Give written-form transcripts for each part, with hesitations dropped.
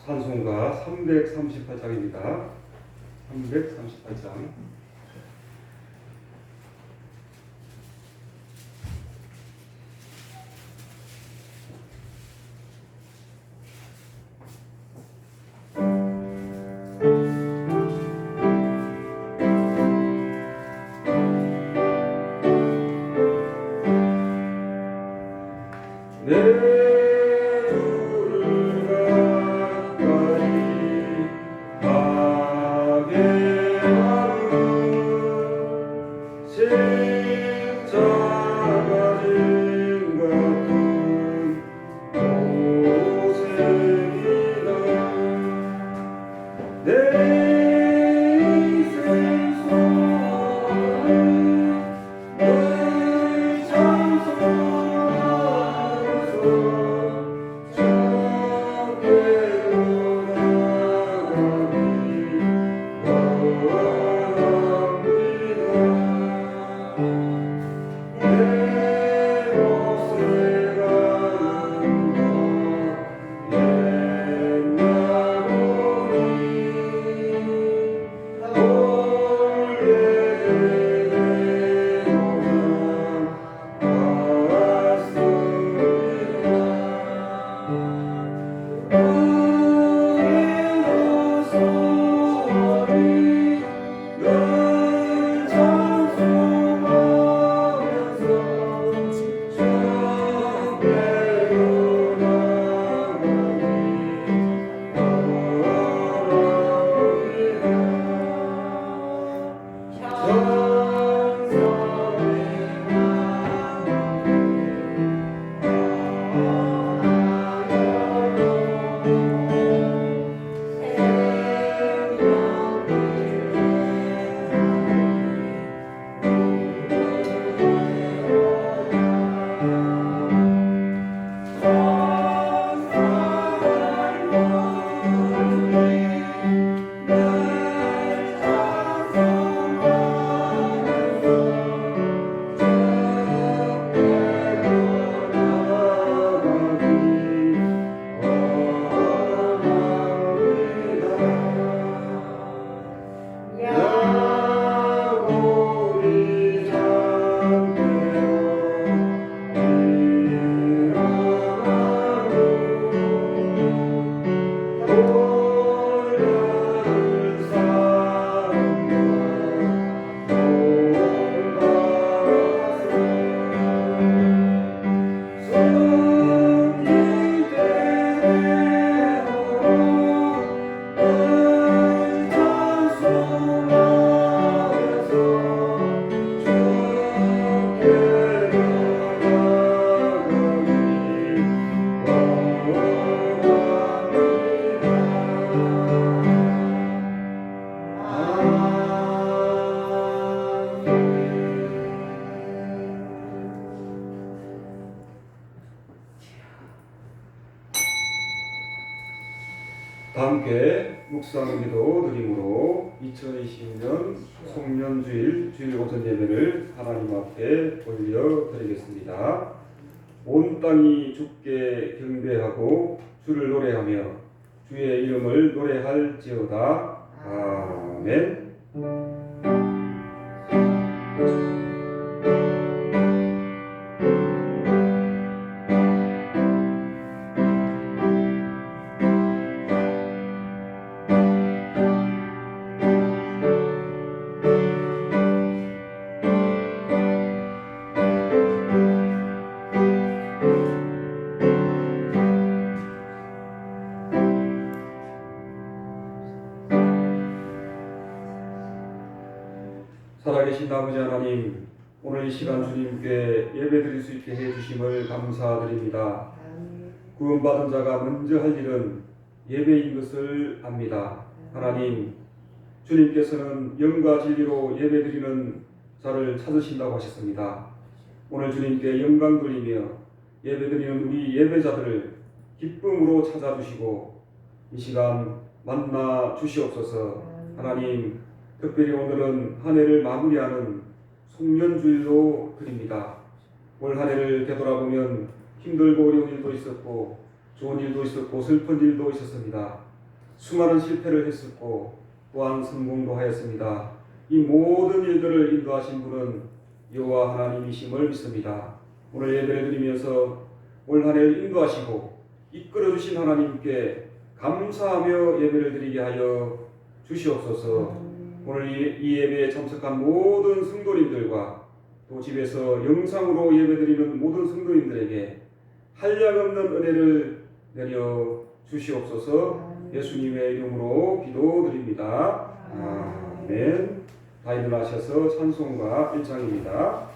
찬송가 338장입니다. 338장. 함께 묵상기도 드림으로 2020년 송년주일 주일 오전 예배를 하나님 앞에 올려드리겠습니다. 온 땅이 주께 경배하고 주를 노래하며 주의 이름을 노래할지어다. 아멘. 살아계신 아버지 하나님, 오늘 이 시간 주님께 예배드릴 수 있게 해주심을 감사드립니다. 구원받은 자가 먼저 할 일은 예배인 것을 압니다. 하나님, 주님께서는 영과 진리로 예배드리는 자를 찾으신다고 하셨습니다. 오늘 주님께 영광 돌리며 예배드리는 우리 예배자들을 기쁨으로 찾아주시고 이 시간 만나 주시옵소서. 하나님, 특별히 오늘은 한 해를 마무리하는 송년주일로 드립니다. 올 한 해를 되돌아보면 힘들고 어려운 일도 있었고 좋은 일도 있었고 슬픈 일도 있었습니다. 수많은 실패를 했었고 또한 성공도 하였습니다. 이 모든 일들을 인도하신 분은 여호와 하나님이심을 믿습니다. 오늘 예배를 드리면서 올 한 해를 인도하시고 이끌어주신 하나님께 감사하며 예배를 드리게 하여 주시옵소서. 오늘 이 예배에 참석한 모든 성도님들과 또 집에서 영상으로 예배드리는 모든 성도님들에게 한량없는 은혜를 내려 주시옵소서. 예수님의 이름으로 기도드립니다. 아멘. 다 일어나셔서 찬송가 1장입니다.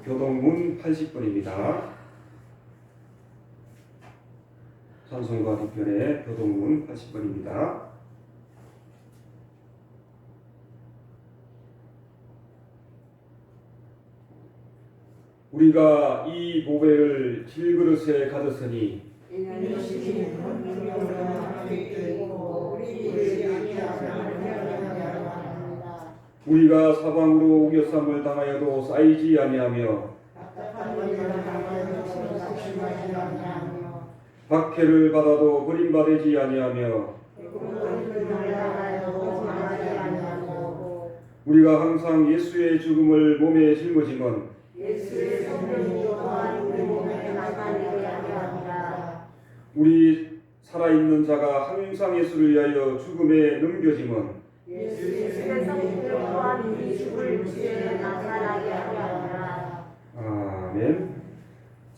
교동문 80번입니다. 찬송가 뒤편에 교동문 80번입니다. 우리가 이 보배를 질그릇에 가졌으니 우리가 사방으로 우겨쌈을 당하여도 쌓이지 아니하며 박해를 받아도 버림받지 아니하며 우리가 항상 예수의 죽음을 몸에 짊어지면 우리 살아있는 자가 항상 예수를 위하여 죽음에 넘겨지면 아멘.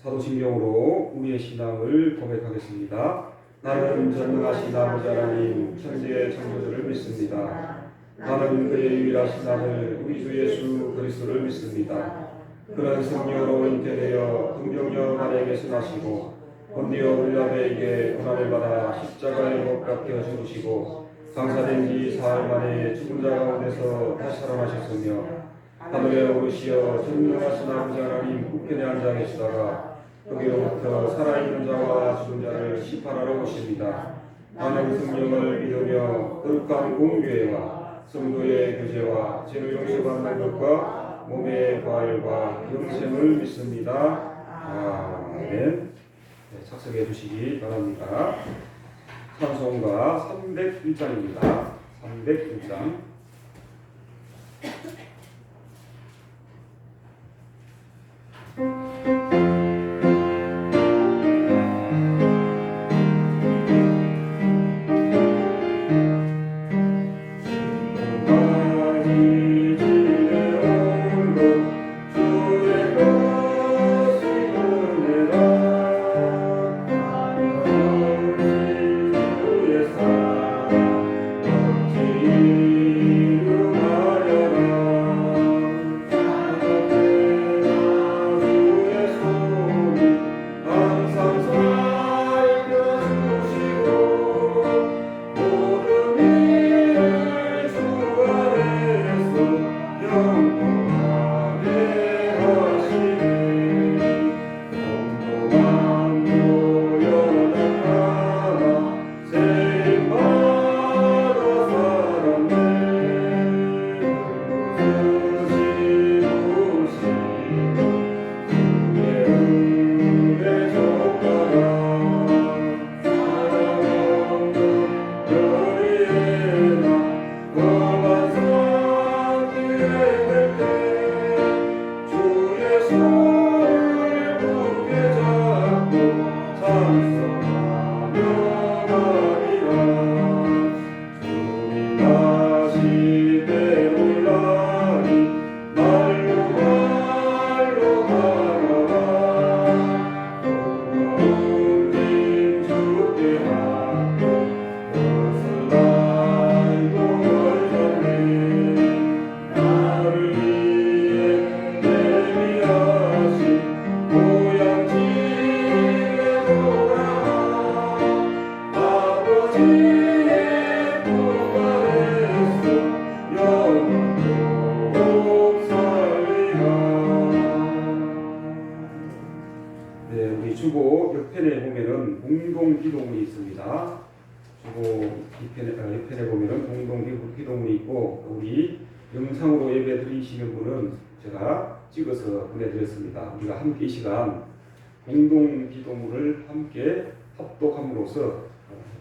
사도신경으로 우리의 신앙을 고백하겠습니다. 나는 전능하신 아버지 하나님 천지의 창조주를 믿습니다. 나는 그의 유일하신 아들 우리 주 예수 그리스도를 믿습니다. 그는 성령으로 잉태되어 동정녀 마리아에게서 나시고 본디오 빌라도에게 고난을 받아 십자가에 못 박혀 죽으시고 장사된 지 사흘 만에 죽은 자 가운데서 다시 살아나셨으며 하늘에 오르시어 전능하신 아버지 하나님 우편에 앉아 계시다가 거기로부터 살아있는 자와 죽은 자를 심판하러 오십니다. 나는 성령을 믿으며 거룩한 공교회와 성도의 교제와 죄를 용서받는 것과 몸의 부활과 영생을 믿습니다. 아멘. 네, 착석해 주시기 바랍니다. 찬송가 301장입니다. 301장. 네, 우리 주보 옆편에 보면은 공동 기도문이 있습니다. 주보 옆편에 보면은 공동 기도문이 있고, 우리 영상으로 예배 드리시는 분은 제가 찍어서 보내드렸습니다. 우리가 함께 이 시간 공동 기도문을 함께 합독함으로써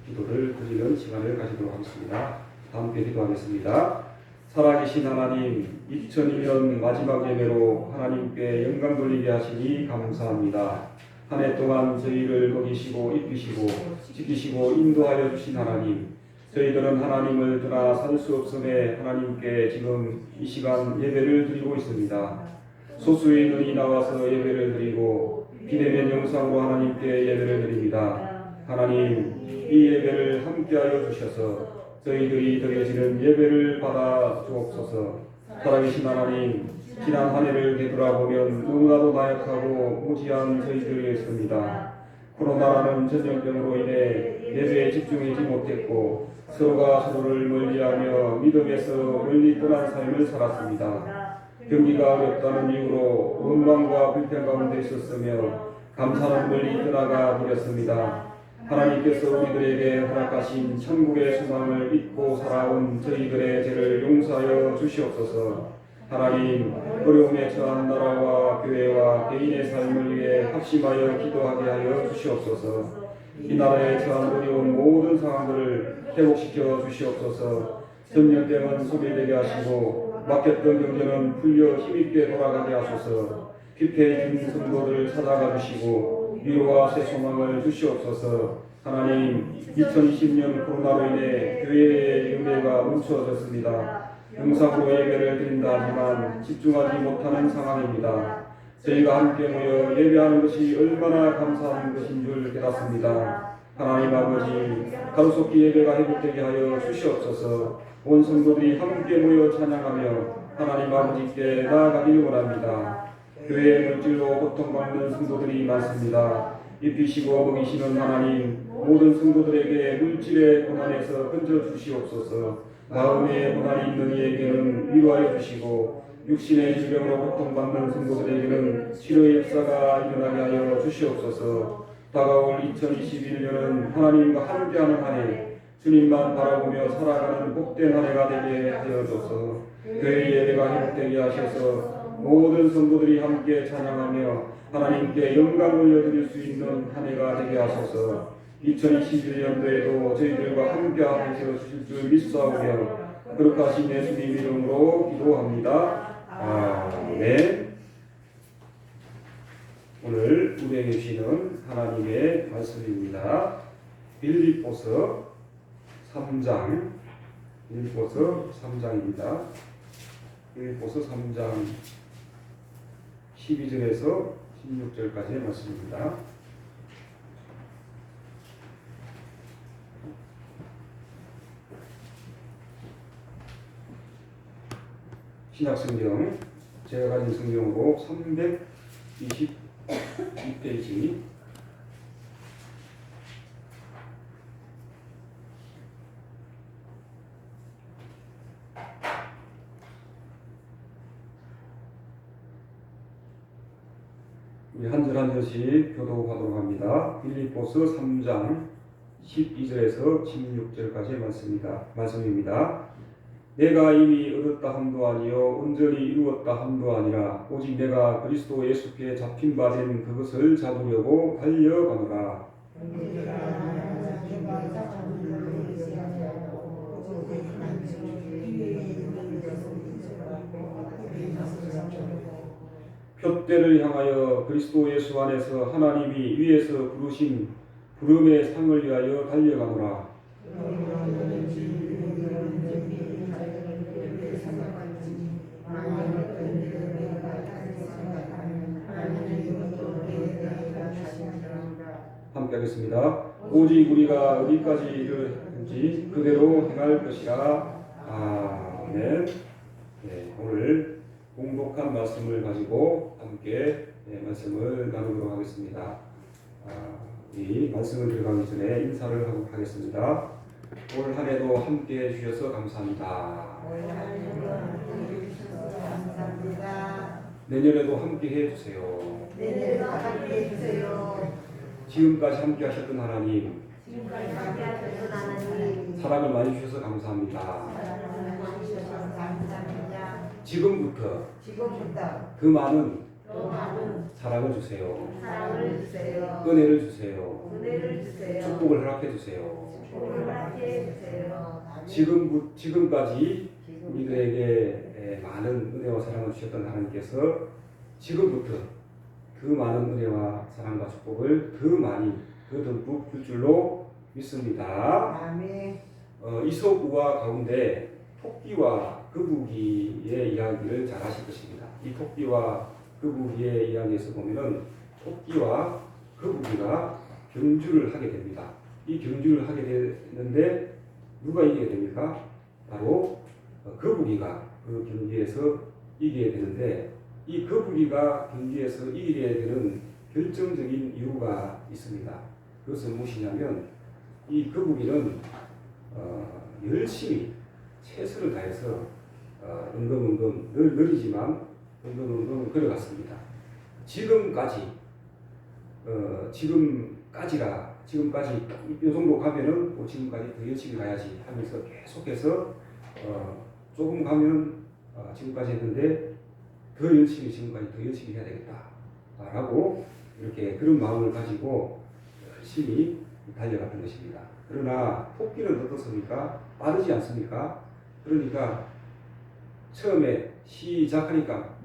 기도를 드리는 시간을 가지도록 하겠습니다. 함께 기도하겠습니다. 살아계신 하나님, 2002년 마지막 예배로 하나님께 영광 돌리게 하시니 감사합니다. 한 해 동안 저희를 먹이시고 입히시고 지키시고 인도하여 주신 하나님, 저희들은 하나님을 떠나 살 수 없음에 하나님께 지금 이 시간 예배를 드리고 있습니다. 소수의 인원이 나와서 예배를 드리고 비대면 영상으로 하나님께 예배를 드립니다. 하나님, 이 예배를 함께하여 주셔서 저희들이 드려지는 예배를 받아 주옵소서. 살아계신 하나님, 지난 한 해를 되돌아보면 너무나도 나약하고 무지한 저희들이었습니다. 코로나라는 전염병으로 인해 예배에 집중하지 못했고 서로가 서로를 멀리하며 믿음에서 멀리 떠난 삶을 살았습니다. 경기가 어렵다는 이유로 원망과 불평 가운데 있었으며 감사는 멀리 떠나가 버렸습니다. 하나님께서 우리들에게 허락하신 천국의 소망을 잊고 살아온 저희들의 죄를 용서하여 주시옵소서. 하나님, 어려움에 처한 나라와 교회와 개인의 삶을 위해 합심하여 기도하게 하여 주시옵소서. 이 나라에 처한 어려운 모든 상황들을 회복시켜 주시옵소서. 전염병은 소멸되게 하시고 막혔던 경제는 풀려 힘있게 돌아가게 하소서. 피폐해진 성도들을 찾아가 주시고 위로와 새 소망을 주시옵소서. 하나님, 2020년 코로나로 인해 교회의 연례가 멈춰졌습니다. 영상으로 예배를 드린다 하지만 집중하지 못하는 상황입니다. 저희가 함께 모여 예배하는 것이 얼마나 감사한 것인 줄 깨닫습니다. 하나님 아버지, 가로속기 예배가 회복되게 하여 주시옵소서. 온 성도들이 함께 모여 찬양하며 하나님 아버지께 나아가기를 원합니다. 교회의 물질로 고통받는 성도들이 많습니다. 입히시고 먹이시는 하나님, 모든 성도들에게 물질의 고난에서 건져 주시옵소서. 마음의 고난이 있는 이에게는 위로하여 주시고 육신의 질병으로 고통받는 성도들에게는 치료의 역사가 일어나게 하여 주시옵소서. 다가올 2021년은 하나님과 함께하는 한 해, 주님만 바라보며 살아가는 복된 한 해가 되게 하여 줘서 교회 예배가 회복되게 하셔서 모든 성도들이 함께 찬양하며 하나님께 영광을 올려드릴 수 있는 한 해가 되게 하소서. 2021년도에도 저희들과 함께 하셔 주실 줄 믿사오며 거룩하신 예수님 이름으로 기도합니다. 아멘. 오늘 우리에게 주시는 하나님의 말씀입니다. 빌립보서 3장, 빌립보서 3장입니다. 빌립보서 3장 12절에서 16절까지의 말씀입니다. 신약성경, 제가 가진 성경으로 322페이지. 우리 한 절 한 절씩 교독하도록 합니다. 빌립보서 3장 12절에서 16절까지의 말씀입니다. 내가 이미 얻었다 함도 아니요 온전히 이루었다 함도 아니라 오직 내가 그리스도 예수께 잡힌 바 된 그것을 잡으려고 달려가노라. 표대를 향하여 그리스도 예수 안에서 하나님이 위에서 부르신 부름의 상을 위하여 달려가노라. 함께 하겠습니다. 오직 우리가 어디까지 이르든지 그대로 행할 것이라. 아멘. 네, 오늘 공독한 말씀을 가지고 함께 말씀을 나누도록 하겠습니다. 이 말씀을 들어가기 전에 인사를 하고 하겠습니다. 올 한 해도 함께 해주셔서 감사합니다. 내년에도 함께 해주세요. 지금까지 함께 하셨던 하나님, 지금까지 함께하셨던 하나님, 사랑을 많이 주셔서 감사합니다. 사랑을 많이 주셔서 감사합니다. 지금부터 지금부터 그 많은 또 많은 사랑을 주세요. 사랑을 주세요. 은혜를 주세요. 은혜를 주세요. 축복을 허락해 주세요. 축복을 허락해 주세요. 지금까지 우리들에게 많은 은혜와 사랑을 주셨던 하나님께서 지금부터 그 많은 은혜와 사랑과 축복을 더 많이 더 듬뿍 줄 줄로 믿습니다. 아멘. 이솝우화 가운데 토끼와 거북이의 이야기를 잘 하실 것입니다. 이 토끼와 거북이의 이야기에서 보면은 토끼와 거북이가 경주를 하게 됩니다. 이 경주를 하게 되는데 누가 이기게 됩니까? 바로 거북이가 그 경기에서 이기게 되는데, 이 거북이가 경기에서 이기게 되는 결정적인 이유가 있습니다. 그것은 무엇이냐면, 이 거북이는 열심히 최선을 다해서 은근은근 느리지만 은근은근 걸어갔습니다. 지금까지 이 정도 가면은 지금까지 더 열심히 가야지 하면서 계속해서 조금 가면 지금까지 했는데 더 열심히 지금까지 더 열심히 해야 되겠다라고 이렇게 그런 마음을 가지고 열심히 달려갔던 것입니다. 그러나 토끼는 어떻습니까? 빠르지 않습니까? 그러니까 처음에 시작하니까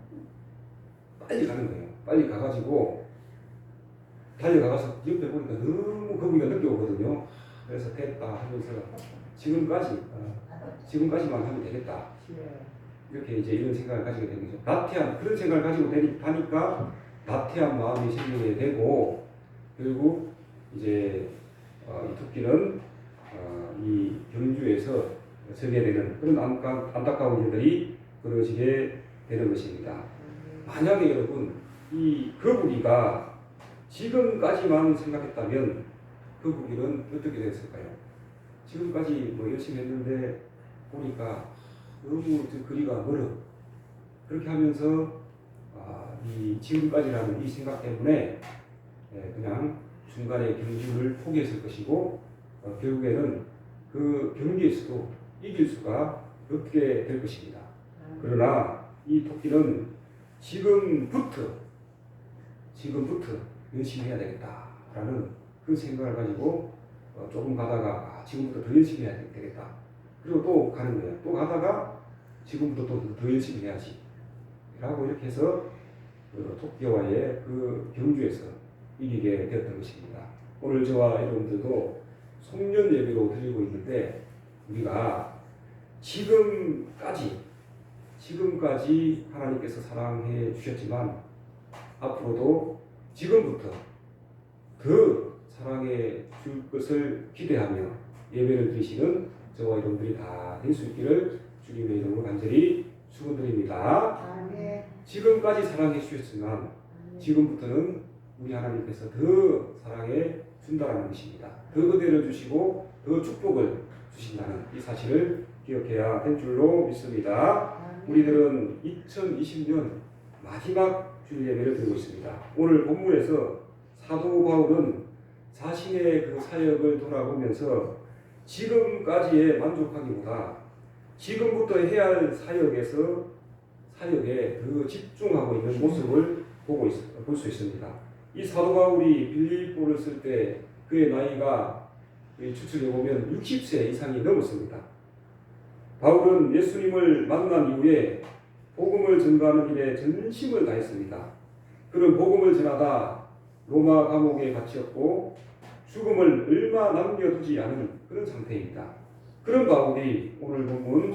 빨리 가는 거예요. 빨리 가가지고 달려가서 옆에 보니까 너무 거북이가 늦게 오거든요. 그래서 됐다 하면서 지금까지만 하면 되겠다. 이렇게 이제 이런 생각을 가지게 되는 거죠. 그런 생각을 가지고 하니까 나태한 마음이 생기게 되고, 결국 이제 이 토끼는 이 경주에서 서게 되는 그런 안타까운 일들이 벌어지게 되는 것입니다. 만약에 여러분 이 거북이가 지금까지만 생각했다면 거북이는 어떻게 됐을까요? 지금까지 뭐 열심히 했는데 보니까 너무 거리가 멀어. 그렇게 하면서 이 지금까지라는 이 생각 때문에 그냥 중간에 경주를 포기했을 것이고, 결국에는 그 경기에서도 이길 수가 없게 될 것입니다. 그러나 이 토끼는 지금부터 열심히 해야 되겠다라는 그 생각을 가지고 조금 가다가 지금부터 더 열심히 해야 되겠다. 그리고 또 가는 거예요. 또 가다가 지금부터 또 더 열심히 해야지 라고 이렇게 해서 토끼와의 그 경주에서 이기게 되었던 것입니다. 오늘 저와 여러분들도 송년 예배로 드리고 있는데, 우리가 지금까지 하나님께서 사랑해 주셨지만 앞으로도 지금부터 더 사랑해 줄 것을 기대하며 예배를 드리시는 저와 여러분들이 다 될 수 있기를 주님의 이름으로 간절히 축원드립니다. 아멘. 지금까지 사랑해 주셨지만 지금부터는 우리 하나님께서 더 사랑해 준다라는 것입니다. 더 은혜를 주시고 더 축복을 주신다는 이 사실을 기억해야 될 줄로 믿습니다. 우리들은 2020년 마지막 주일 예배를 드리고 있습니다. 오늘 본문에서 사도 바울은 자신의 그 사역을 돌아보면서 지금까지에 만족하기보다 지금부터 해야 할 사역에 더 집중하고 있는 모습을 볼 수 있습니다. 이 사도 바울이 빌립보를 쓸 때 그의 나이가 추측해 보면 60세 이상이 넘었습니다. 바울은 예수님을 만난 이후에 복음을 전가하는 일에 전심을 다했습니다. 그런 복음을 전하다 로마 감옥에 갇혔고 죽음을 얼마 남겨두지 않은 그런 상태입니다. 그런 바울이 오늘 본문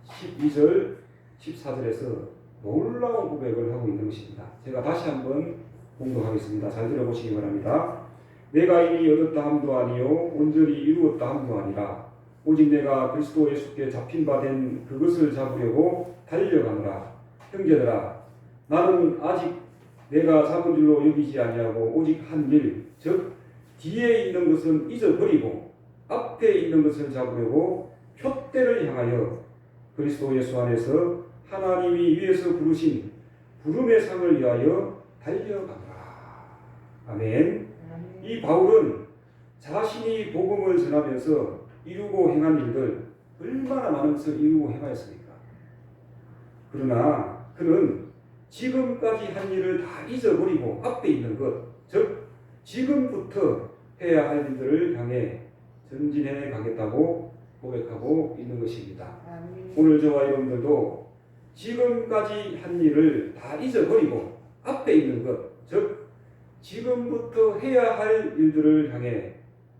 12절, 14절에서 놀라운 고백을 하고 있는 것입니다. 제가 다시 한번 공독하겠습니다. 잘 들어보시기 바랍니다. 내가 이미 얻었다 함도 아니요 온전히 이루었다 함도 아니라 오직 내가 그리스도 예수께 잡힌 바 된 그것을 잡으려고 달려가노라. 형제들아, 나는 아직 내가 잡은 줄로 여기지 아니하고 오직 한 일, 즉 뒤에 있는 것은 잊어버리고 앞에 있는 것을 잡으려고 표대를 향하여 그리스도 예수 안에서 하나님이 위에서 부르신 부름의 상을 위하여 달려가노라. 아멘. 이 이 바울은 자신이 복음을 전하면서 이루고 행한 일들 얼마나 많은 것을 이루고 행하였습니까? 그러나 그는 지금까지 한 일을 다 잊어버리고 앞에 있는 것, 즉 지금부터 해야 할 일들을 향해 전진해 가겠다고 고백하고 있는 것입니다. 오늘 저와 여러분들도 지금까지 한 일을 다 잊어버리고 앞에 있는 것, 즉 지금부터 해야 할 일들을 향해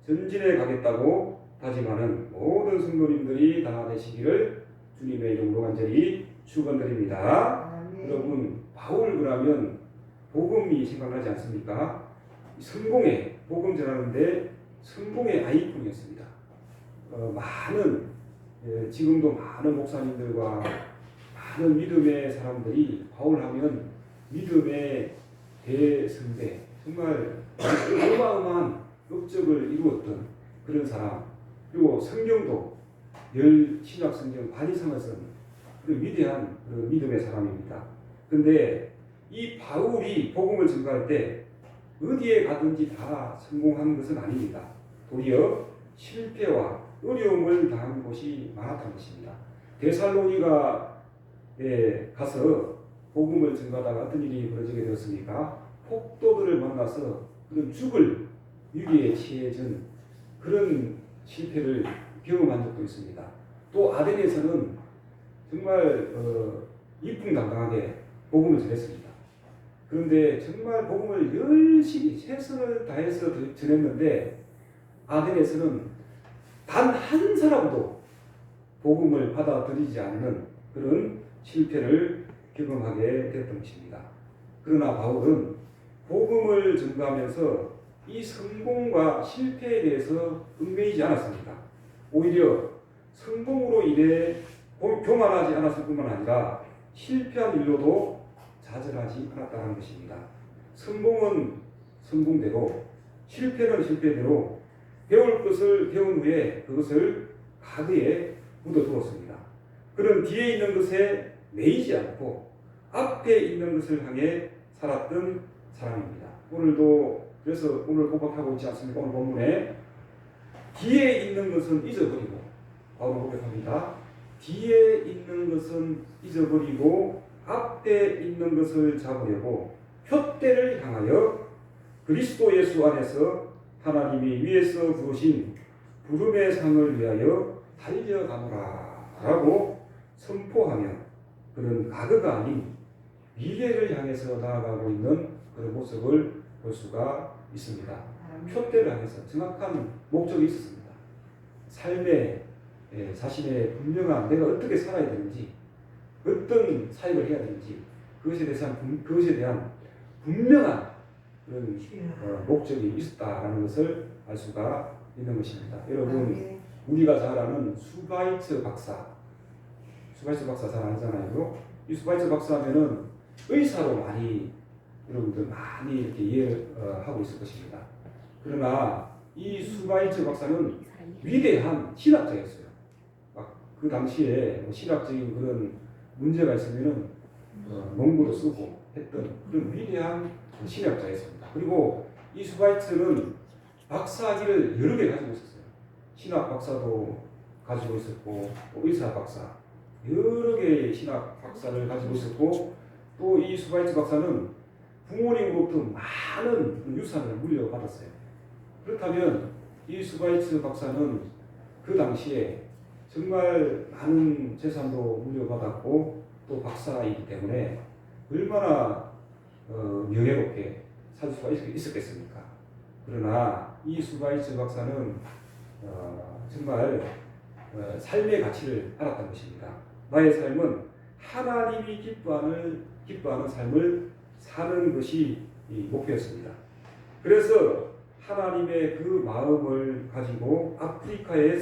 전진해 가겠다고 다짐하는 모든 성도님들이 다 되시기를 주님의 이름으로 간절히 축원드립니다. 여러분, 바울 그러면 복음이 생각나지 않습니까? 성공의 복음 전하는데 성공의 아이콘이었습니다. 많은 지금도 많은 목사님들과 많은 믿음의 사람들이 바울하면 믿음의 대선배, 정말 어마어마한 업적을 이루었던 그런 사람, 그리고 성경도 신약 성경 반 이상을 쓴 그런 위대한 그런 믿음의 사람입니다. 그런데 이 바울이 복음을 전가할 때 어디에 가든지 다 성공한 것은 아닙니다. 도리어 실패와 어려움을 당한 곳이 많았던 것입니다. 데살로니가에 가서 복음을 전가하다가 어떤 일이 벌어지게 되었습니까? 폭도들을 만나서 그런 죽을 위기에 처해진 그런 실패를 경험한 적도 있습니다. 또 아덴에서는 정말 이풍당당하게 복음을 전했습니다. 그런데 정말 복음을 열심히 최선을 다해서 전했는데 아덴에서는 단 한 사람도 복음을 받아들이지 않는 그런 실패를 경험하게 됐던 것입니다. 그러나 바울은 복음을 전가하면서 이 성공과 실패에 대해서 얽매이지 않았습니다. 오히려 성공으로 인해 교만하지 않았을 뿐만 아니라 실패한 일로도 좌절하지 않았다는 것입니다. 성공은 성공대로, 실패는 실패대로 배울 것을 배운 후에 그것을 가드에 묻어두었습니다. 그런 뒤에 있는 것에 매이지 않고 앞에 있는 것을 향해 살았던 사람입니다. 오늘도 그래서 오늘 고백하고 있지 않습니까? 오늘 본문에 뒤에 있는 것은 잊어버리고, 바울은 고백합니다. 뒤에 있는 것은 잊어버리고 앞에 있는 것을 잡으려고 표대를 향하여 그리스도 예수 안에서 하나님이 위에서 부르신 부름의 상을 위하여 달려가노라 라고 선포하며 그런 가그가 아닌 미래를 향해서 나아가고 있는 그런 모습을 볼 수가 있습니다. 표대를 향해서 정확한 목적이 있었습니다. 삶에 자신의 분명한 내가 어떻게 살아야 되는지, 어떤 사역을 해야 되는지 그것에 대한 분명한 그런 목적이 있었다라는 것을 알 수가 있는 것입니다. 여러분, 우리가 잘 아는 수바이츠 박사 잘 알잖아요. 이 수바이츠 박사면은 의사로 여러분들 많이 이렇게 이해하고 있을 것입니다. 그러나 이 수바이츠 박사는 위대한 신학자였어요. 그 당시에 신학적인 그런 문제가 있으면은 논문도 쓰고 했던 그런 위대한 신학자였습니다. 그리고 이 수바이츠는 박사학위를 여러 개 가지고 있었어요. 신학 박사도 가지고 있었고, 또 의사 박사, 여러 개의 신학 박사를 가지고 있었고, 또 이 수바이츠 박사는 부모님으로부터 많은 유산을 물려받았어요. 그렇다면 이 수바이츠 박사는 그 당시에 정말 많은 재산도 물려받았고 또 박사이기 때문에 얼마나 명예롭게 살 수가 있었겠습니까? 그러나 이 수바이츠 박사는 정말 삶의 가치를 알았던 것입니다. 나의 삶은 하나님이 기뻐하는 삶을 사는 것이 이 목표였습니다. 그래서 하나님의 그 마음을 가지고 아프리카에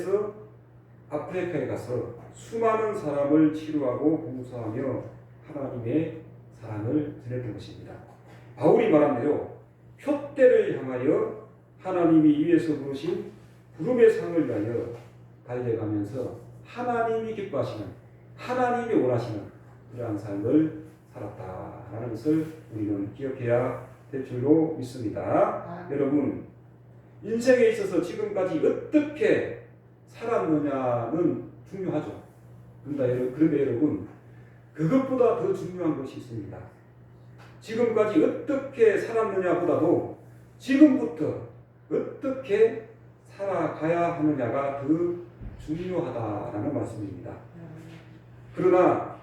가서 수많은 사람을 치료하고 봉사하며 하나님의 사랑을 전했던 것입니다. 바울이 말한 대로 표대를 향하여 하나님이 위에서 부르신 부름의 상을 위하여 달려가면서 하나님이 기뻐하시는, 하나님이 원하시는 그러한 삶을 살았다라는 것을 우리는 기억해야 될 줄로 믿습니다. 여러분, 인생에 있어서 지금까지 어떻게 살았느냐는 중요하죠. 그런데 여러분, 그것보다 더 중요한 것이 있습니다. 지금까지 어떻게 살았느냐보다도 지금부터 어떻게 살아가야 하느냐가 더 중요하다라는 말씀입니다. 그러나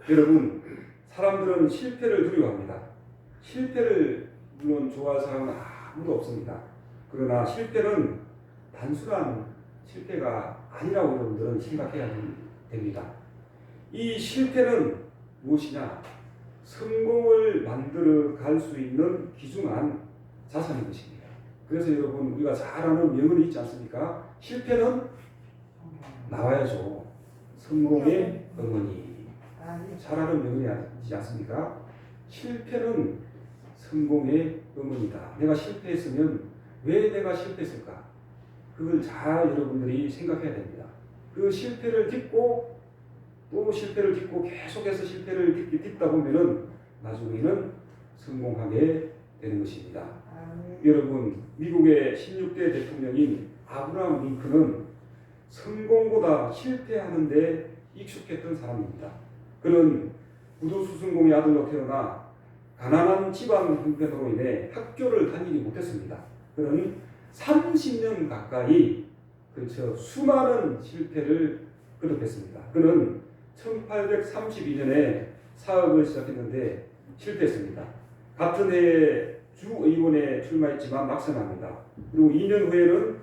여러분, 사람들은 실패를 두려워합니다. 실패를 물론 좋아할 사람은 아무도 없습니다. 그러나 실패는 단순한 실패가 아니라고 여러분들은 생각해야 됩니다. 이 실패는 무엇이냐? 성공을 만들어 갈 수 있는 귀중한 자산인 것입니다. 그래서 여러분, 우리가 잘 아는 명언이 있지 않습니까? 실패는 나와야죠. 성공의 어머니. 잘 아는 명언이지 않습니까? 실패는 성공의 어머니다. 내가 실패했으면 왜 내가 실패했을까? 그걸 잘 여러분들이 생각해야 됩니다. 그 실패를 딛고 또 실패를 딛고 계속해서 실패를 딛다 보면은 나중에는 성공하게 되는 것입니다. 여러분, 미국의 16대 대통령인 아브라함 링컨은 성공보다 실패하는 데 익숙했던 사람입니다. 그는 구두수순공의 아들로 태어나 가난한 집안 형편으로 인해 학교를 다니지 못했습니다. 그는 30년 가까이 수많은 실패를 거듭했습니다. 그는 1832년에 사업을 시작했는데 실패했습니다. 같은 해에 주의원에 출마했지만 낙선합니다. 그리고 2년 후에는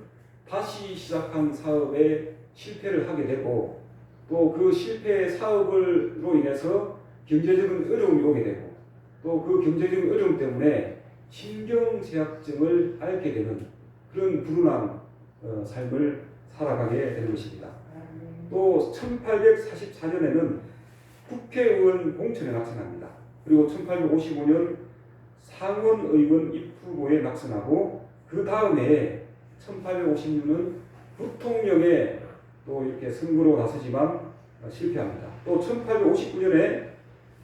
다시 시작한 사업에 실패를 하게 되고 또 그 실패 사업으로 인해서 경제적인 어려움이 오게 되고 또 그 경제적인 어려움 때문에 신경쇠약증을 앓게 되는 그런 불운한 삶을 살아가게 되는 것입니다. 또 1844년에는 국회의원 공천에 낙선합니다. 그리고 1855년 상원의원 입후보에 낙선하고 그 다음에 1856년 부통령에 또 이렇게 선거로 나서지만 실패합니다. 또 1859년에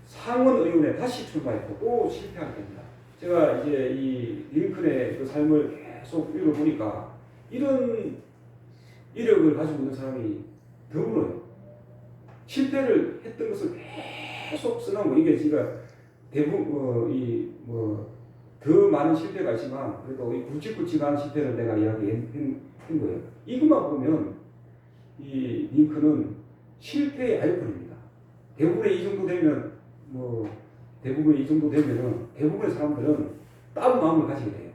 상원의원에 다시 출마했고 또 실패하게 됩니다. 제가 이제 이 링컨의 그 삶을 계속 읽어보니까 이런 이력을 가지고 있는 사람이 드물어요. 실패를 했던 것을 계속 써놓은 거 이게 제가 대부분 더 많은 실패가 있지만 그래도 이 굵직굵직한 실패를 내가 이야기한 거예요. 이것만 보면 이 링컨은 실패의 아이콘입니다. 대부분의 이 정도 되면 대부분의 사람들은 따뜻한 마음을 가지게 돼요.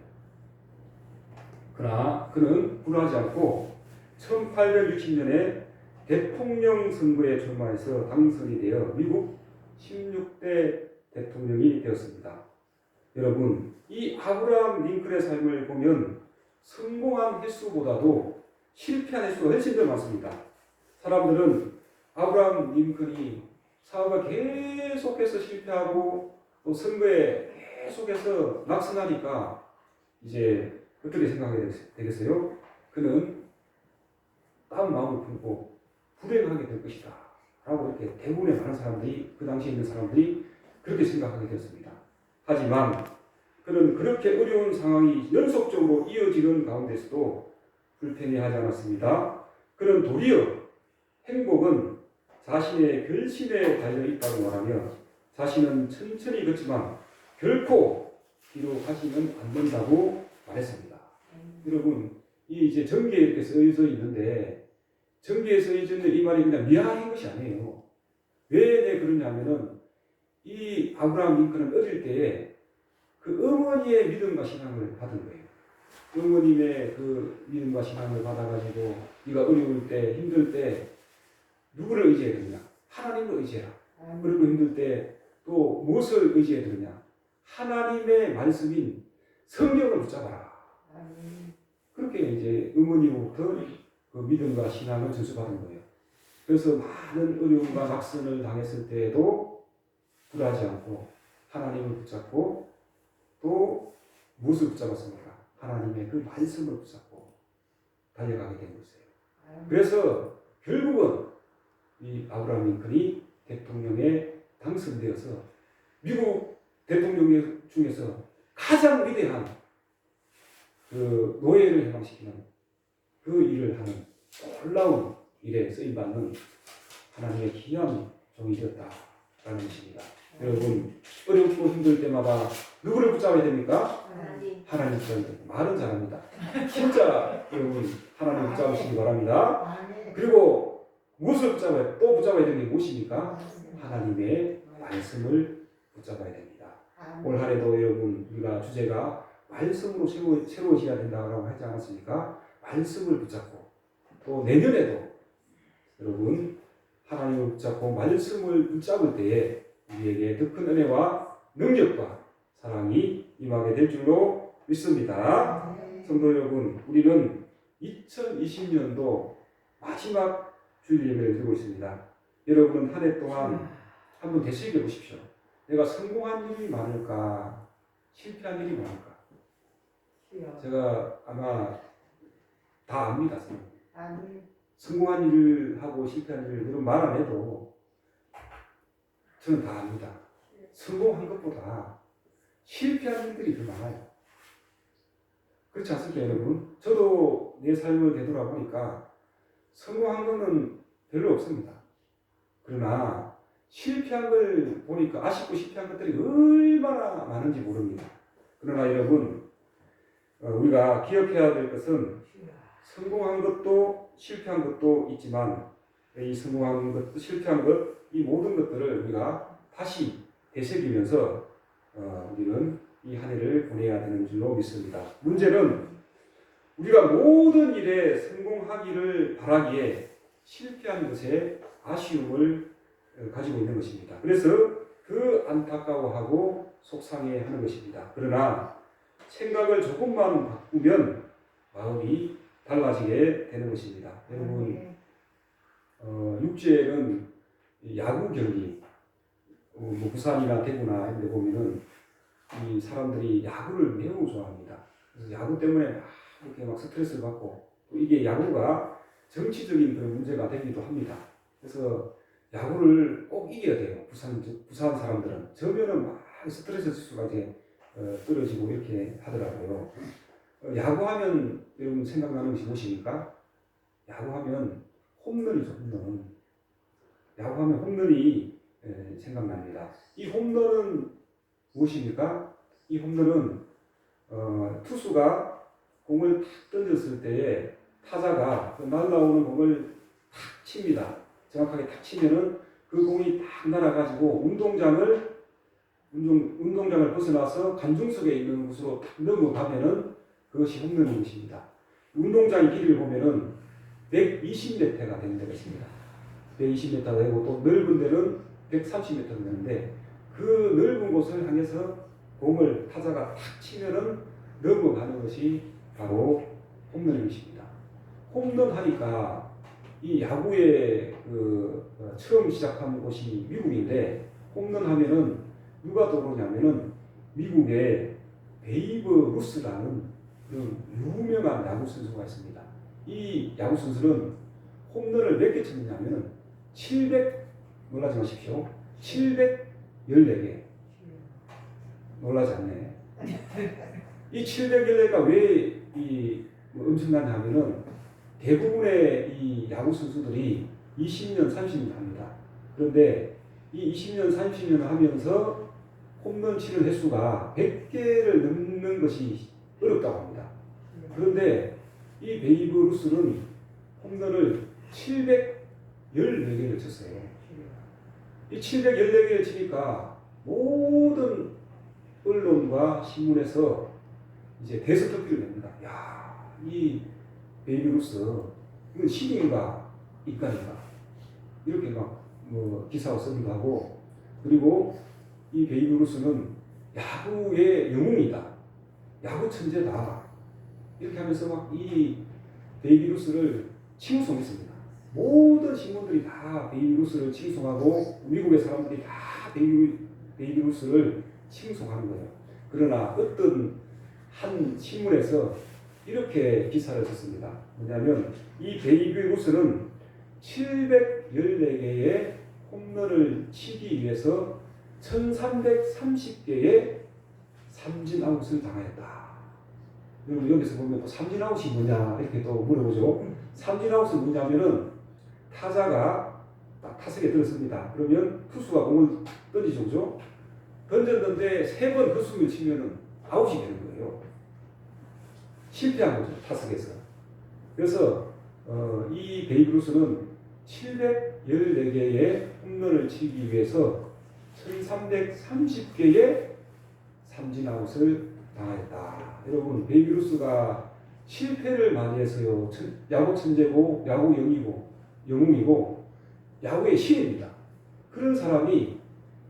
그러나 그는 불안하지 않고 1860년에 대통령 선거에 출마해서 당선이 되어 미국 16대 대통령이 되었습니다. 여러분, 이 아브라함 링컨의 삶을 보면 성공한 횟수보다도 실패한 횟수가 훨씬 더 많습니다. 사람들은 아브라함 링컨이 사업을 계속해서 실패하고 또 선거에 계속해서 낙선하니까 이제 어떻게 생각하게 되겠어요? 그는 다운 마음을 품고 불행하게 될 것이다 라고 이렇게 대부분의 많은 사람들이 그 당시에 있는 사람들이 그렇게 생각하게 되었습니다. 하지만 그는 그렇게 어려운 상황이 연속적으로 이어지는 가운데서도 불편해하지 않았습니다. 그는 도리어 행복은 자신의 결심에 달려 있다고 말하며 자신은 천천히 걷지만 결코 뒤로 가시면 안 된다고 말했습니다. 여러분, 이 이제 전기에 이렇게 써져 있는데 전기에 써져 있는 이 말이 그냥 미안한 것이 아니에요. 왜 그러냐면은 이 아브라함 링컨은 어릴 때에 그 어머니의 믿음과 신앙을 받은 거예요. 어머님의 그 믿음과 신앙을 받아가지고 네가 어려울 때 힘들 때 누구를 의지해야 되느냐? 하나님을 의지해라. 그리고 힘들 때 또 무엇을 의지해야 되느냐? 하나님의 말씀인 성경을 붙잡아라. 그렇게 이제 어머니부터 그 믿음과 신앙을 전수받은 거예요. 그래서 많은 어려움과 낙선을 당했을 때에도 불하지 않고 하나님을 붙잡고 또 무엇을 붙잡았습니까? 하나님의 그 말씀을 붙잡고 달려가게 된 것이에요. 그래서 결국은 이 아브라함 링컨이 대통령에 당선되어서 미국 대통령 중에서 가장 위대한 그 노예를 해방시키는 그 일을 하는 놀라운 일에 쓰임받는 하나님의 귀한 종이 되었다라는 것입니다. 여러분 어렵고 힘들 때마다 누구를 붙잡아야 됩니까? 하나님. 하나님 붙잡아야 됩니다. 말은 잘합니다. 진짜 여러분 하나님 붙잡으시기 바랍니다. 그리고 무엇을 붙잡아야 또 붙잡아야 되는 게 무엇입니까? 하나님의 말씀을 붙잡아야 됩니다. 올 한해도 여러분 우리가 주제가 말씀으로 새로워져야 된다고 하지 않았습니까? 말씀을 붙잡고 또 내년에도 여러분 하나님을 붙잡고 말씀을 붙잡을 때에 우리에게 더 큰 은혜와 능력과 사랑이 임하게 될 줄로 믿습니다. 성도 여러분, 우리는 2020년도 마지막 주일 예배를 드리고 있습니다. 여러분은 한 해 동안 한번 되새겨 보십시오. 내가 성공한 일이 많을까? 실패한 일이 많을까? 제가 아마 다 압니다. 성공한 일을 하고 실패한 일을 여러분 말 안 해도 저는 다 압니다. 성공한 것보다 실패한 일들이 더 많아요. 그렇지 않습니까, 여러분? 저도 내 삶을 되돌아보니까 성공한 거는 별로 없습니다. 그러나 실패한 걸 보니까 아쉽고 실패한 것들이 얼마나 많은지 모릅니다. 그러나 여러분, 우리가 기억해야 될 것은 성공한 것도 실패한 것도 있지만 이 성공한 것, 실패한 것, 이 모든 것들을 우리가 다시 되새기면서 우리는 이 한 해를 보내야 되는 줄로 믿습니다. 문제는 우리가 모든 일에 성공하기를 바라기에 실패한 것에 아쉬움을 가지고 있는 것입니다. 그래서 그 안타까워하고 속상해하는 것입니다. 그러나 생각을 조금만 바꾸면 마음이 달라지게 되는 것입니다. 여러분, 육지에는 야구 경기, 뭐 부산이나 대구나 이런 데 보면은 이 사람들이 야구를 매우 좋아합니다. 그래서 야구 때문에 막 이렇게 막 스트레스를 받고 또 이게 야구가 정치적인 그런 문제가 되기도 합니다. 그래서 야구를 꼭 이겨야 돼요. 부산 사람들은 져면은 막 스트레스 지수가 이제 떨어지고 이렇게 하더라고요. 야구하면 여러분 생각나는 것이 무엇입니까? 야구하면 홈런이죠, 홈런. 야구하면 홈런이 생각납니다. 이 홈런은 무엇입니까? 이 홈런은 투수가 공을 탁 던졌을 때에 타자가 그 날라오는 공을 탁 칩니다. 정확하게 탁 치면은 그 공이 탁 날아가지고 운동장을 벗어나서 관중석에 있는 곳으로 탁 넘어가면은 그것이 홈런인 것입니다. 운동장의 길이를 보면은 120m가 되는 데가 있습니다. 120m가 되고 또 넓은 데는 130m가 되는데 그 넓은 곳을 향해서 공을 타자가 탁 치면은 넘어가는 것이 바로 홈런인 것입니다. 홈런 하니까 이 야구의 처음 시작한 곳이 미국인데 홈런 하면은 누가 떠오르냐면은 미국의 베이브 루스라는 그런 유명한 야구 선수가 있습니다. 이 야구 선수는 홈런을 몇 개 쳤느냐면은 놀라지 마십시오. 714개. 놀라지 않네. 이 714개가 왜 엄청나냐 하면은 대부분의 이 야구 선수들이 20년, 30년 합니다. 그런데 이 20년, 30년 하면서 홈런 치는 횟수가 100개를 넘는 것이 어렵다고 합니다. 그런데 이 베이브 루스는 홈런을 714개를 쳤어요. 이 714개를 치니까 모든 언론과 신문에서 이제 대서특기를 냅니다. 야, 이 베이비 루스 이건 신인가 인간인가 이렇게 막 기사を쓰기도 하고, 그리고 이 베이비 루스는 야구의 영웅이다, 야구 천재다 이렇게 하면서 막 이 베이비 루스를 칭송했습니다. 모든 신문들이 다 베이비 루스를 칭송하고 미국의 사람들이 다 베이비 루스를 칭송하는 거예요. 그러나 어떤 한 신문에서 이렇게 기사를 썼습니다. 뭐냐면 이 베이비 루스는 714개의 홈런을 치기 위해서 1330개의 삼진 아웃을 당하였다. 여러분 여기서 보면 또 삼진아웃이 뭐냐 이렇게 또 물어보죠. 삼진아웃은 뭐냐면은 타자가 딱 타석에 들었습니다. 그러면 투수가 공을 던지죠, 그죠? 던졌는데 3번 헛스윙을 치면은 아웃이 되는 거예요. 실패한 거죠, 타석에서. 그래서 이 베이브 루스는 714개의 홈런을 치기 위해서 1330개의 삼진아웃을 당하였다. 여러분, 베이브 루스가 실패를 많이 해서요. 야구 천재고, 야구 영웅이고, 야구의 신입니다. 그런 사람이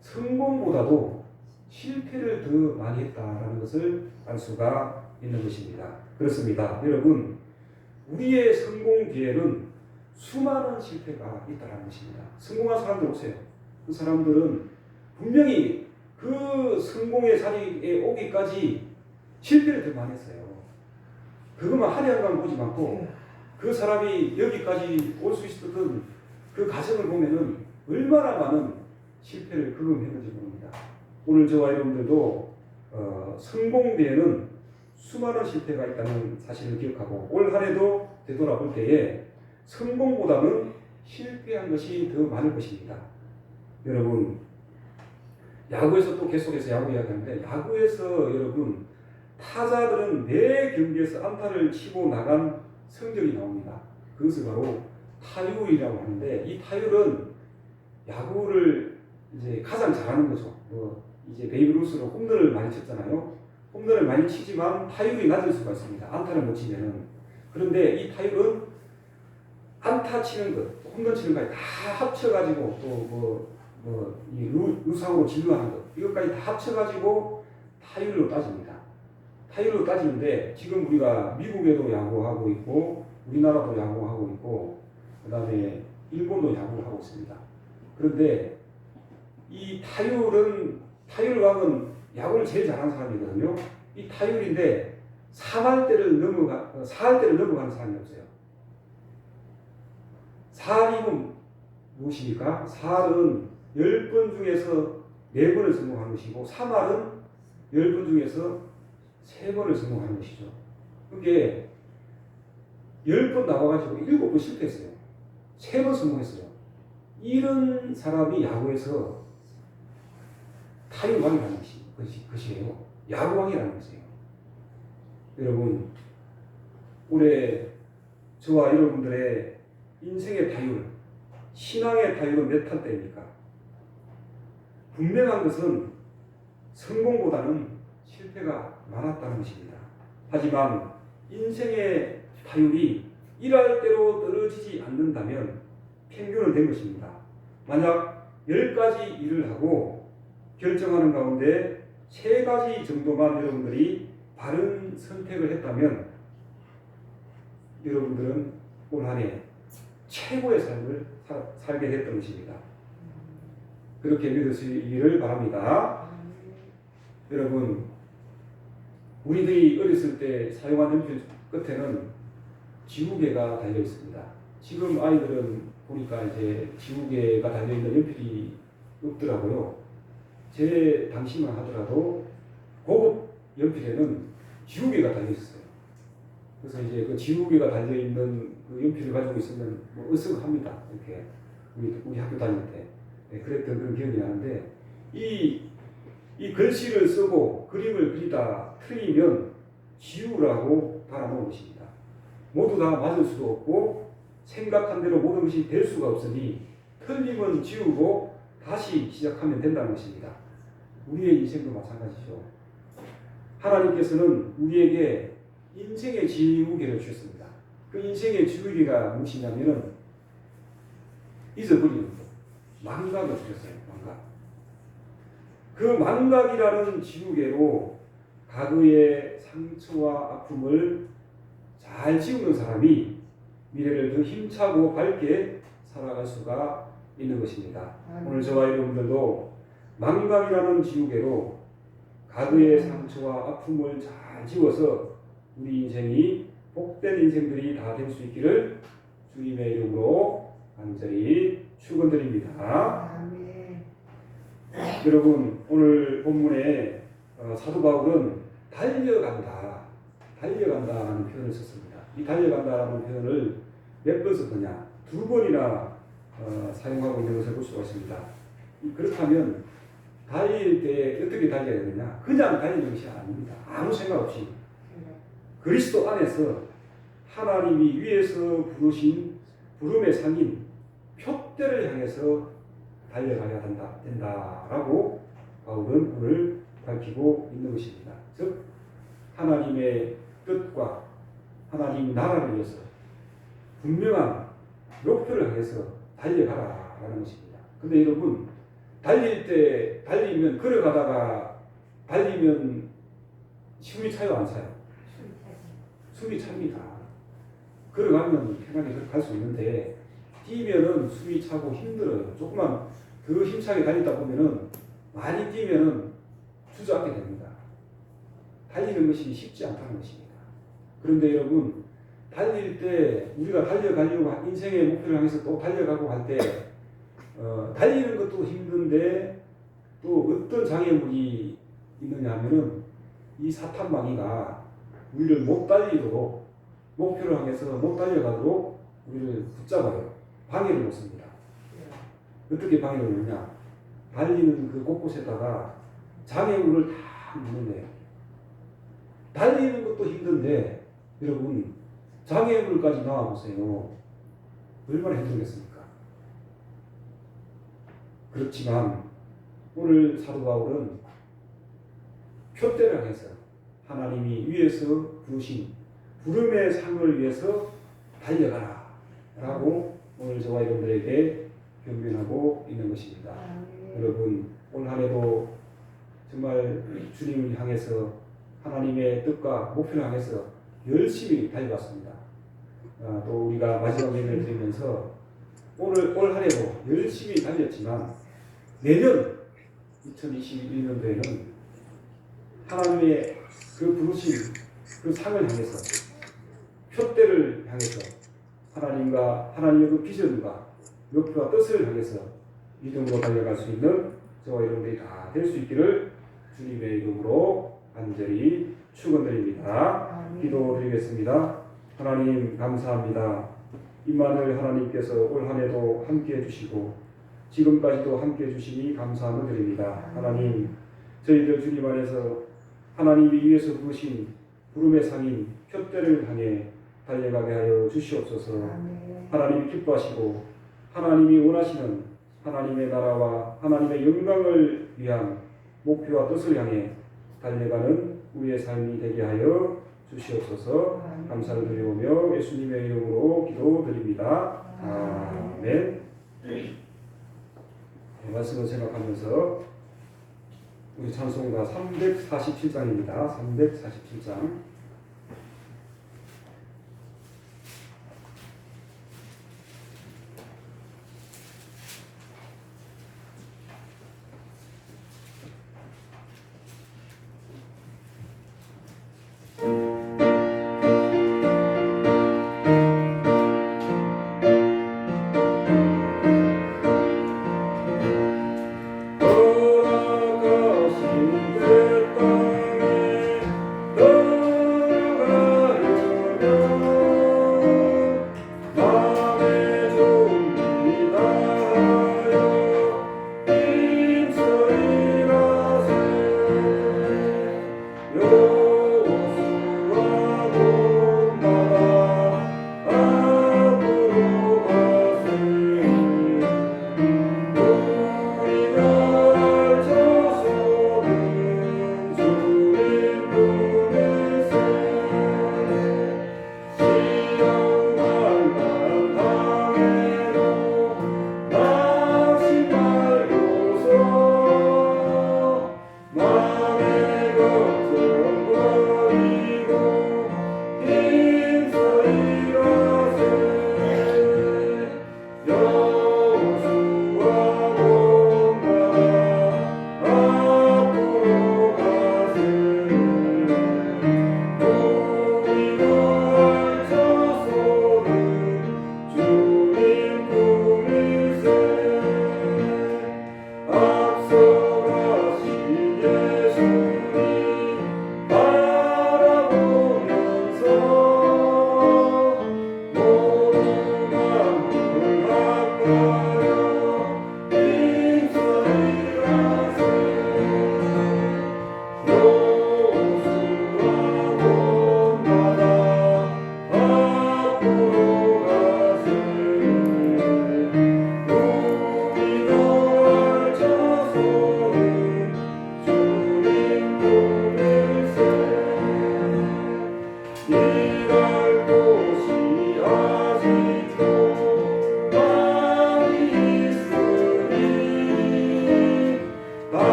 성공보다도 실패를 더 많이 했다라는 것을 알 수가 있는 것입니다. 그렇습니다. 여러분, 우리의 성공 뒤에는 수많은 실패가 있다는 것입니다. 성공한 사람들 보세요. 그 사람들은 분명히 그 성공의 자리에 오기까지 실패를 더 많이 했어요. 그것만 하루한간 보지 않고 그 사람이 여기까지 올 수 있었던 그 과정을 보면은 얼마나 많은 실패를 경험했는지 모릅니다. 오늘 저와 여러분들도 성공 뒤에는 수많은 실패가 있다는 사실을 기억하고 올 한 해도 되돌아볼 때에 성공보다는 실패한 것이 더 많을 것입니다. 여러분, 야구에서 또 계속해서 야구 이야기하는데 야구에서 여러분 타자들은 매 경기에서 안타를 치고 나간 성적이 나옵니다. 그것을 바로 타율이라고 하는데 이 타율은 야구를 이제 가장 잘하는 거죠. 이제 베이브 루스로 홈런을 많이 쳤잖아요. 홈런을 많이 치지만 타율이 낮을 수가 있습니다. 안타를 못 치면은. 그런데 이 타율은 안타 치는 것, 홈런 치는 것까지 다 합쳐가지고 또 이 루상으로 진루하는 것 이것까지 다 합쳐가지고 타율로 따집니다. 타율로 따지는데 지금 우리가 미국에도 야구하고 있고 우리나라도 야구하고 있고 그 다음에 일본도 야구를 하고 있습니다. 그런데 이 타율왕은 야구를 제일 잘하는 사람이거든요. 이 타율인데 4할대를 넘어가는 사람이 없어요. 4할이면 무엇입니까? 4할은 10번 중에서 4번을 성공하는 것이고 3할은 10번 중에서 3번을 성공하는 것이죠. 그게 10번 나와가지고 7번 실패했어요. 3번 성공했어요. 이런 사람이 야구에서 타율왕이라는 것이에요. 야구왕이라는 것이에요. 여러분, 올해 저와 여러분들의 인생의 타율, 신앙의 타율은 몇 할대입니까? 분명한 것은 성공보다는 실패가 많았다는 것입니다. 하지만 인생의 타율이 일할 대로 떨어지지 않는다면 평균은 된 것입니다. 만약 10가지 일을 하고 결정하는 가운데 3가지 정도만 여러분들이 바른 선택을 했다면 여러분들은 올 한 해 최고의 삶을 살게 됐던 것입니다. 그렇게 믿으시기를 바랍니다. 여러분, 우리들이 어렸을 때 사용한 연필 끝에는 지우개가 달려 있습니다. 지금 아이들은 보니까 이제 지우개가 달려 있는 연필이 없더라고요. 제 당시만 하더라도 고급 연필에는 지우개가 달려 있었어요. 그래서 이제 그 지우개가 달려 있는 그 연필을 가지고 있으면 뭐 으쓱합니다. 이렇게 우리 학교 다닐 때 그랬던 그런 기억이 나는데 이 글씨를 쓰고 그림을 그리다 틀리면 지우라고 달아놓은 것입니다. 모두 다 맞을 수도 없고 생각한 대로 모든 것이 될 수가 없으니 틀리면 지우고 다시 시작하면 된다는 것입니다. 우리의 인생도 마찬가지죠. 하나님께서는 우리에게 인생의 지우개를 주셨습니다. 그 인생의 지우개가 무엇이냐면은 잊어버리는 것, 망각을 주셨어요. 망각. 그 망각이라는 지우개로 과거의 상처와 아픔을 잘 지우는 사람이 미래를 더 힘차고 밝게 살아갈 수가 있는 것입니다. 오늘 저와 여러분들도 망각이라는 지우개로 과거의 상처와 아픔을 잘 지워서 우리 인생이 복된 인생들이 다 될 수 있기를 주님의 이름으로 간절히 축원드립니다. 아멘. 여러분, 오늘 본문에 사도 바울은 달려간다. 달려간다라는 표현을 썼습니다. 이 달려간다라는 표현을 몇 번 썼느냐? 2번이나 사용하고 있는 것을 볼 수가 있습니다. 그렇다면 달릴 때 어떻게 달려야 되느냐? 그냥 달리는 것이 아닙니다. 아무 생각 없이 그리스도 안에서 하나님이 위에서 부르신 부름의 상인 표대를 향해서 달려가야 된다라고 바울은 오늘 밝히고 있는 것입니다. 즉 하나님의 뜻과 하나님 나라를 위해서 분명한 목표를 향해서 달려가라라는 것입니다. 근데 여러분 달릴 때 달리면 걸어가다가 달리면 숨이 차요 안 차요? 숨이 찹니다. 걸어가면 편하게 갈 수 있는데 뛰면은 숨이 차고 힘들어요. 조금만 더 힘차게 달리다 보면은 많이 뛰면은 주저앉게 됩니다. 달리는 것이 쉽지 않다는 것입니다. 그런데 여러분 달릴 때 우리가 달려가려고 인생의 목표를 향해서 또 달려가고 할 때 달리는 것도 힘든데 또 어떤 장애물이 있느냐 하면은 이 사탄마귀가 우리를 못 달리도록 목표를 향해서 못 달려가도록 우리를 붙잡아요. 방해를 놓습니다. 어떻게 방해를 놓느냐? 달리는 그 곳곳에다가 장애물을 다 놓는데요. 달리는 것도 힘든데 여러분 장애물까지 나와보세요. 얼마나 힘들겠습니까? 그렇지만 오늘 사도 바울은 표대를 향해서 하나님이 위에서 부르신 부름의 상을 위해서 달려가라 라고 오늘 저와 여러분들에게 변변하고 있는 것입니다. 여러분 올 한해도 정말 주님을 향해서 하나님의 뜻과 목표를 향해서 열심히 달려왔습니다. 또 우리가 마지막 예배를 드리면서 올 한해도 열심히 달렸지만 내년 2021년도에는 하나님의 그 부르신 그 상을 향해서 표대를 향해서 하나님과 하나님의 그 비전과 목표와 뜻을 향해서 믿음으로 달려갈 수 있는 저와 여러분들이 다 될 수 있기를 주님의 이름으로 간절히 축원드립니다. 기도드리겠습니다. 하나님 감사합니다. 임마누엘 하나님께서 올 한해도 함께해 주시고 지금까지도 함께해 주시니 감사함을 드립니다. 하나님 저희들 주님 안에서 하나님이 위에서 부르신 부름의 상인 표대를 향해 달려가게 하여 주시옵소서. 하나님이 기뻐하시고 하나님이 원하시는 하나님의 나라와 하나님의 영광을 위한 목표와 뜻을 향해 달려가는 우리의 삶이 되게 하여 주시옵소서. 감사를 드리오며 예수님의 이름으로 기도드립니다. 아멘. 말씀을 생각하면서 우리 찬송가 347장입니다. 347장. 돌아가신 그 땅에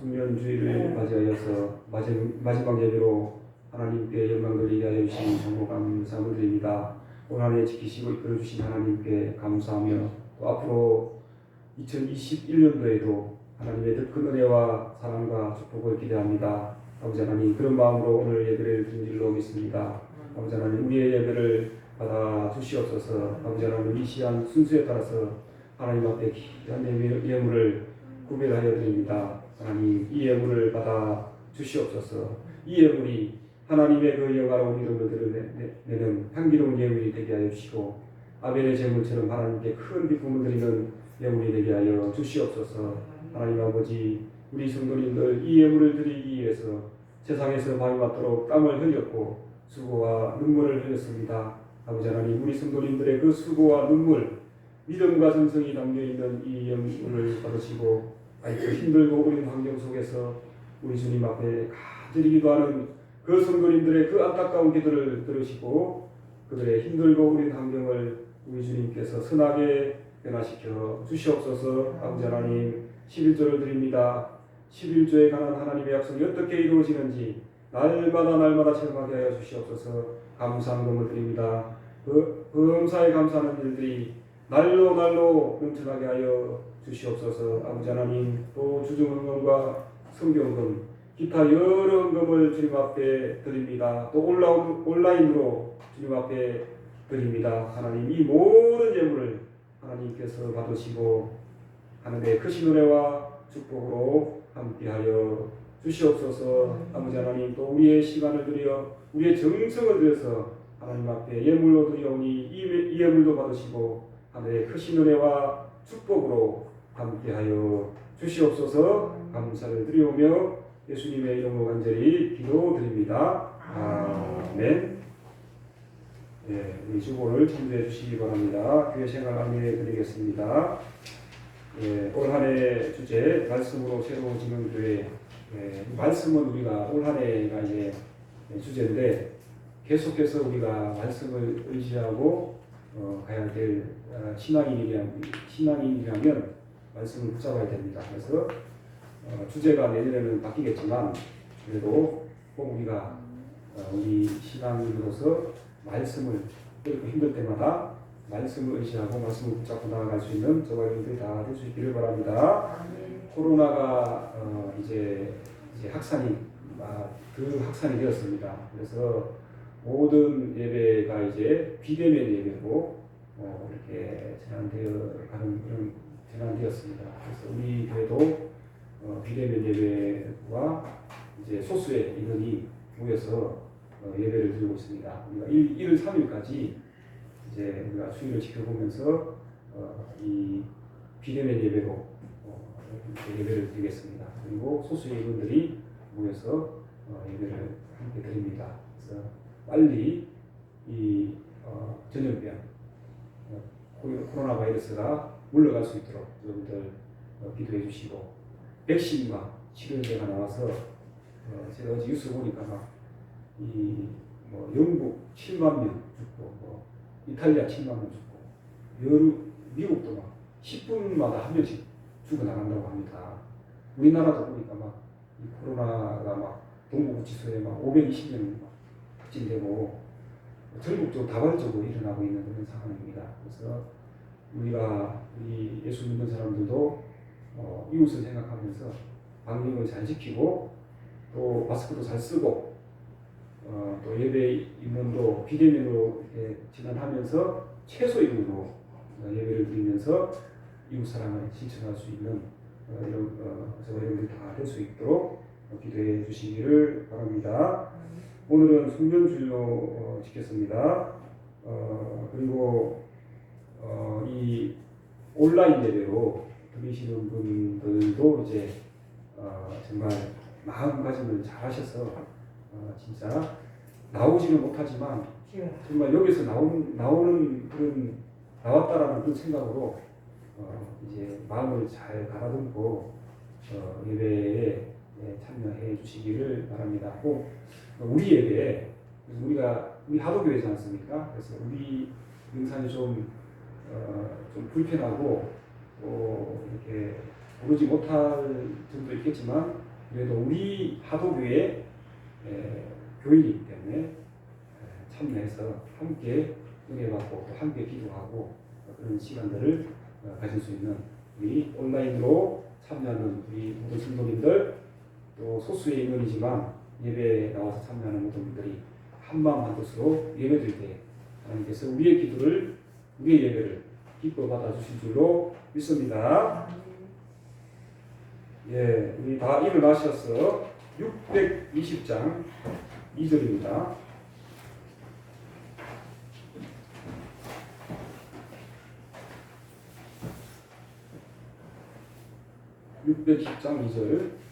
숙면주의를 맞이하여서 마지막 예배로 하나님께 영광 돌리게 하여 주신 정보 감사함을 드립니다. 올 한 해 지키시고 이끌어 주신 하나님께 감사하며 또 앞으로 2021년도에도 하나님의 더 큰 은혜와 사랑과 축복을 기대합니다. 아버지 하나님, 그런 마음으로 오늘 예배를 드린 줄로 믿습니다. 아버지 하나님, 우리의 예배를 받아 주시옵소서. 아버지 하나님, 이 시간 순수에 따라서 하나님 앞에 귀한 예물을 구별하여 드립니다. 하나님, 이 예물을 받아 주시옵소서. 이 예물이 하나님의 그 영화로운 이름을 드러내는 향기로운 예물이 되게 하여 주시고, 아벨의 제물처럼 하나님께 큰 기쁨을 드리는 예물이 되게 하여 주시옵소서. 하나님 아버지, 우리 성도님들 이 예물을 드리기 위해서 세상에서 밤이 맞도록 땀을 흘렸고 수고와 눈물을 흘렸습니다. 아버지 하나님, 우리 성도님들의 그 수고와 눈물, 믿음과 정성이 담겨있는 이 예물을 받으시고, 아직도 힘들고 어려운 환경 속에서 우리 주님 앞에 간절히 기도하는 그 성도님들의 그 안타까운 기도를 들으시고, 그들의 힘들고 어려운 환경을 우리 주님께서 선하게 변화시켜 주시옵소서. 아버지 하나님, 11조를 드립니다. 11조에 관한 하나님의 약속이 어떻게 이루어지는지 날마다 체험하게 하여 주시옵소서. 감사한 것을 드립니다. 범사에 감사하는 일들이 날로 넘쳐나게 하여 주시옵소서. 아버지 하나님, 또 주중헌금과 성경헌금, 기타 여러 헌금을 주님 앞에 드립니다. 또 온라인으로 주님 앞에 드립니다. 하나님, 이 모든 예물을 하나님께서 받으시고 하늘의 크신 은혜와 축복으로 함께하여 주시옵소서. 아버지 하나님, 또 우리의 시간을 들여 우리의 정성을 들여서 하나님 앞에 예물로 드려오니 이 예물도 받으시고 하늘의 크신 은혜와 축복으로 함께하여 주시옵소서. 감사를 드리오며 예수님의 이름으로 간절히 기도드립니다. 아멘. 네, 우리 주보를 참조해 주시기 바랍니다. 교회 생활 안내해 드리겠습니다. 예, 올 한 해 주제 말씀으로 새로운 진흥교회. 말씀은 우리가 올 한 해가 이제 주제인데, 계속해서 우리가 말씀을 의지하고 가야 될 신앙인이라면 말씀을 붙잡아야 됩니다. 그래서 주제가 내년에는 바뀌겠지만 그래도 꼭 우리가 우리 신앙인으로서 말씀을 그렇게 힘들 때마다 말씀을 의지하고 말씀을 붙잡고 나아갈 수 있는 저와 여러분들이 다 될 수 있기를 바랍니다. 코로나가 이제 확산이 되었습니다. 그래서 모든 예배가 이제 비대면 예배로 이렇게 전환되었습니다. 그래서 우리 교회도 비대면 예배와 이제 소수의 인원이 모여서 예배를 드리고 있습니다. 우리가 1월 3일까지 이제 우리가 주의를 지켜보면서 이 비대면 예배로 예배를 드리겠습니다. 그리고 소수의 인원들이 모여서 예배를 함께 드립니다. 그래서 빨리 이 전염병 코로나 바이러스가 물러갈 수 있도록 여러분들 기도해 주시고, 백신과 치료제가 나와서 제가 어제 뉴스 보니까 영국 7만 명 죽고, 이탈리아 7만 명 죽고, 미국도 10분마다 한 명씩 죽어나간다고 합니다. 우리나라도 보니까 이 코로나가 동부구치소에 520명 확진되고 전국적으로 다발적으로 일어나고 있는 그런 상황입니다. 그래서 우리 예수 믿는 사람들도 이웃을 생각하면서 방역을 잘 지키고, 또 마스크도 잘 쓰고, 또 예배 인원도 비대면으로 이렇게 진행하면서 최소 인원으로 예배를 드리면서 이웃 사랑을 실천할 수 있는 이런 저와 여러분들이 다 될 수 있도록 기도해 주시기를 바랍니다. 오늘은 숙면주일로 지켰습니다. 그리고 이 온라인 예배로 들으시는 분들도 이제 정말 마음가짐을 잘 하셔서 진짜 나오지는 못하지만 정말 여기서 나오는 그런 나왔다라는 그런 생각으로 이제 마음을 잘 가다듬고 예배에 참여해 주시기를 바랍니다. 꼭 우리 예배에, 우리 하도교회지 않습니까? 그래서 우리 영상이 좀 불편하고 또 이렇게 오르지 못할 점도 있겠지만 그래도 우리 하도교회 교인이기 때문에 참여해서 함께 은혜 받고 또 함께 기도하고 그런 시간들을 가질 수 있는 우리 온라인으로 참여하는 우리 모든 성도님들 또 소수의 인원이지만 예배에 나와서 참여하는 모든 분들이 한마음 한뜻으로 예배드릴 때 하나님께서 우리의 기도를 우리의 예배를 기뻐 받아주실 줄로 믿습니다. 예, 우리 다 일어나셔서 620장 2절입니다. 610장 2절.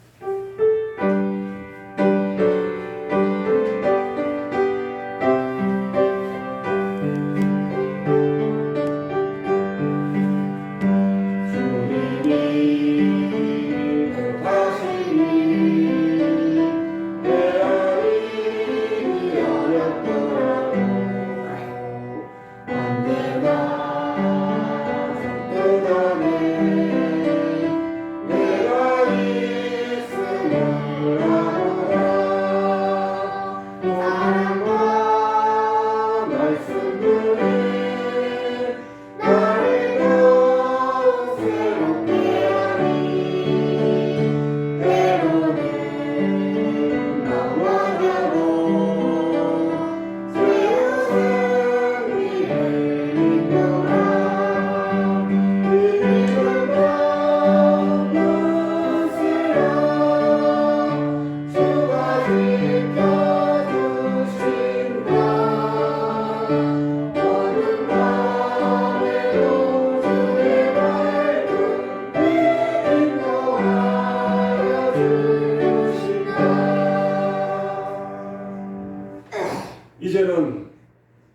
이제는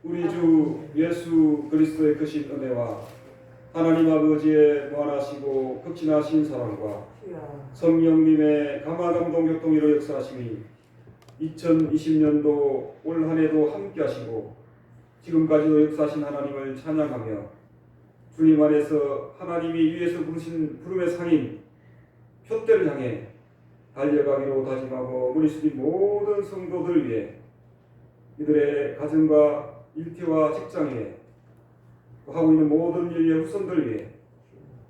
우리 주 예수 그리스도의 크신 은혜와 하나님 아버지의 무한하시고 극진하신 사랑과 성령님의 감화감동 교통으로 역사하심이 2020년도 올 한해도 함께하시고 지금까지도 역사하신 하나님을 찬양하며 주님 안에서 하나님이 위에서 부르신 부름의 상인 표대를 향해 달려가기로 다짐하고 무리 숙인 모든 성도들 위해 이들의 가정과 일터와 직장에 하고 있는 모든 인류의 후손들 위해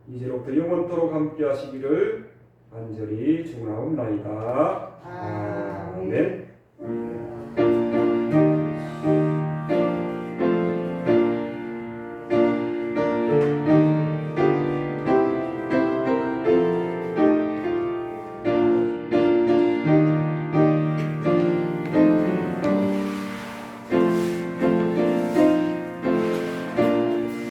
이제로부터 영원토록 함께 하시기를 간절히 축원하옵나이다. 아멘.